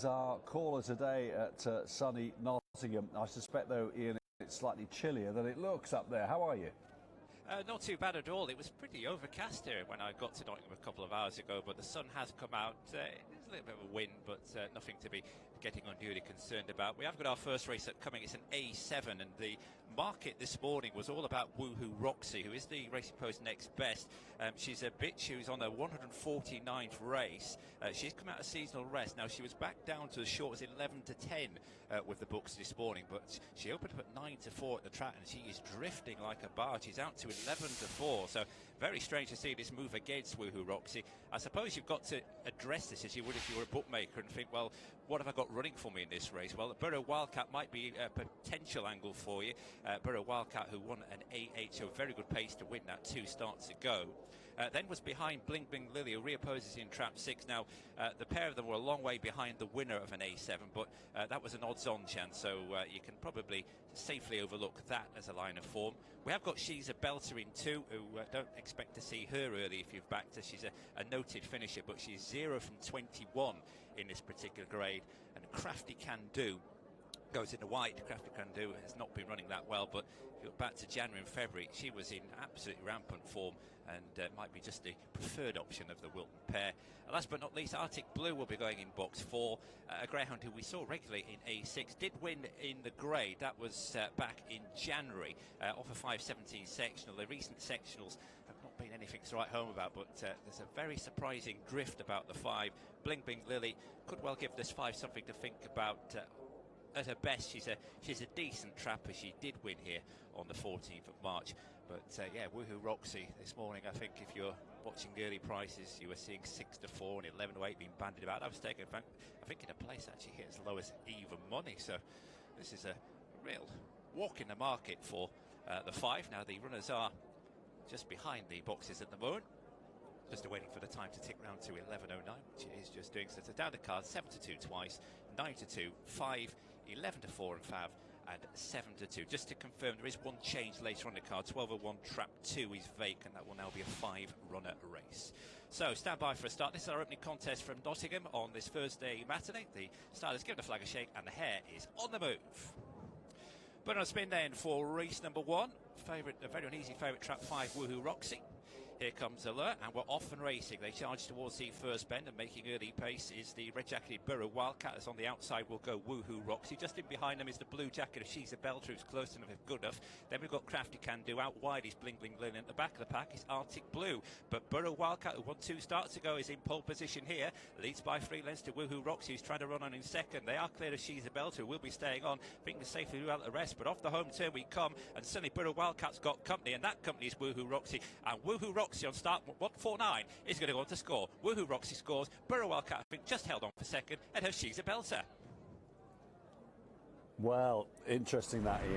Our caller today at sunny Nottingham. I suspect, though, Ian, it's slightly chillier than it looks up there. How are you? Not too bad at all. It was pretty overcast here when I got to Nottingham a couple of hours ago, but the sun has come out. There's a little bit of a wind, but nothing to be getting unduly concerned about. We have got our first race coming. It's an A7, and the market this morning was all about Woohoo Roxy, who is the Racing Post next best. She's a bitch who's on her 149th race. She's come out of seasonal rest. Now, she was back down to as short as 11 to 10 with the books this morning, but she opened up at 9 to 4 at the track, and she is drifting like a barge. She's out to 11 to 4, so very strange to see this move against Woohoo Roxy. I suppose you've got to address this as you would if you were a bookmaker and think, well, what have I got running for me in this race? Well, Borough Wildcat might be a potential angle for you. Borough Wildcat, who won an A8, so very good pace to win that 2 starts ago. Then was behind Bling Bling Lily, who reopposes in trap 6. Now, the pair of them were a long way behind the winner of an A7, but that was an odds-on chance, so you can probably safely overlook that as a line of form. We have got She's a Belter in 2, who don't expect to see her early if you've backed her. She's a noted finisher, but she's 0 from 21 in this particular grade. And Crafty Can Do goes in the white. Crafty Can Do has not been running that well, but if you look back to January and February, she was in absolutely rampant form and might be just the preferred option of the Wilton pair. And last but not least, Arctic Blue will be going in box 4. A greyhound who we saw regularly in A6 did win in the grade. That was back in January off a 5:17 sectional. The recent sectionals have not been anything to write home about, but there's a very surprising drift about the 5. Bling Bling Lily could well give this 5 something to think about. At her best, she's a decent trapper. She did win here on the 14th of March. But yeah, Woohoo Roxy this morning, I think if you're watching the early prices, you were seeing 6 to 4 and 11 to 8 being bandied about. I was taking, I think in a place actually hit as low as even money. So this is a real walk in the market for the 5. Now the runners are just behind the boxes at the moment. Just waiting for the time to tick round to 11:09, which it is just doing. So it's a down the card, 7 to 2 twice, 9 to 2, 5, 11 to 4 and Fav, and 7 to 2. Just to confirm, there is one change later on the card. 12:01 trap 2 is vacant. That will now be a 5-runner race. So stand by for a start. This is our opening contest from Nottingham on this Thursday matinee. The starters give the flag a shake and the hare is on the move. But on a spin then for race number 1. A very uneasy favourite, trap 5, Woohoo Roxy. Here comes Alert, and we're off and racing. They charge towards the first bend, and making early pace is the red-jacketed Borough Wildcat. As on the outside will go Woohoo Roxy. Just in behind them is the blue jacket of She's a Belter, who's close enough if good enough. Then we've got Crafty Can Do. Out wide is Bling Bling Lily. At the back of the pack is Arctic Blue. But Borough Wildcat, who won 2 starts ago, is in pole position here. Leads by 3 lengths to Woohoo Roxy, who's trying to run on in second. They are clear of She's a Belter, who will be staying on. Fingers safely throughout the rest, but off the home turn we come, and suddenly Borough Wildcat's got company, and that company is Woohoo Roxy. And Woohoo Roxy on start 149 is going to go on to score. Woohoo Roxy scores. Borough Wildcat, I think, just held on for second, and her She's a Belter. Well, interesting that, Ian.